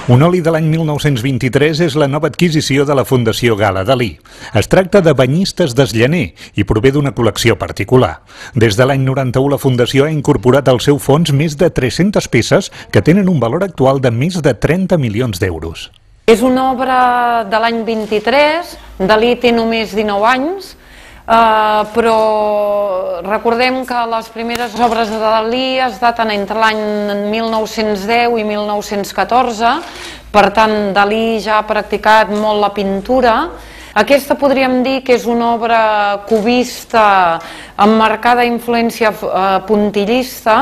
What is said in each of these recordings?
Un oli de l'any 1923 és la nova adquisició de la Fundació Gala Dalí. Es tracta de Banyistes d'Esllaner i prové d'una col·lecció particular. Des de l'any 91 la Fundació ha incorporat al seu fons més de 300 peces que tenen un valor actual de més de 30 milions d'euros. És una obra de l'any 23, Dalí té només 19 anys, però recordem que les primeres obres de Dalí es daten entre l'any 1910 i 1914, per tant Dalí ja ha practicat molt la pintura. Aquesta podríem dir que és una obra cubista amb marcada influència puntillista,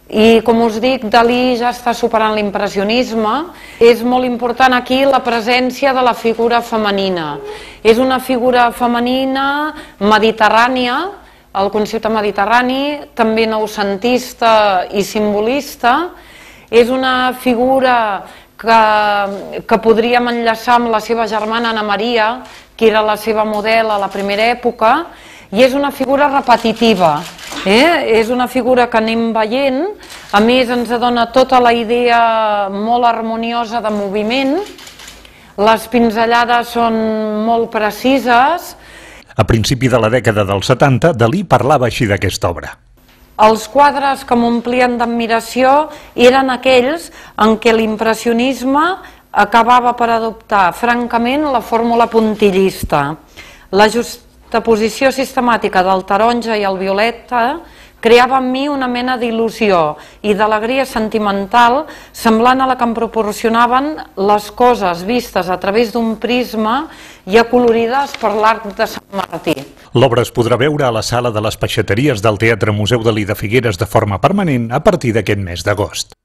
i com us dic, Dalí ja està superant l'impressionisme. És molt important aquí la presència de la figura femenina. És una figura femenina mediterrània, el concepte mediterrani, també noucentista i simbolista. És una figura que podríem enllaçar amb la seva germana Anna Maria, que era la seva model a la primera època, i és una figura repetitiva. És una figura que anem veient, a més ens dona tota la idea molt harmoniosa de moviment, les pinzellades són molt precises. A principi de la dècada dels 70, Dalí parlava així d'aquesta obra. Els quadres que m'omplien d'admiració eren aquells en què l'impressionisme acabava per adoptar francament la fórmula puntillista. La juxtaposició sistemàtica del taronja i el violeta creava en mi una mena d'il·lusió i d'alegria sentimental semblant a la que em proporcionaven les coses vistes a través d'un prisma i acolorides per l'arc de Sant Martí. L'obra es podrà veure a la sala de les peixateries del Teatre Museu Dalí de Figueres de forma permanent a partir d'aquest mes d'agost.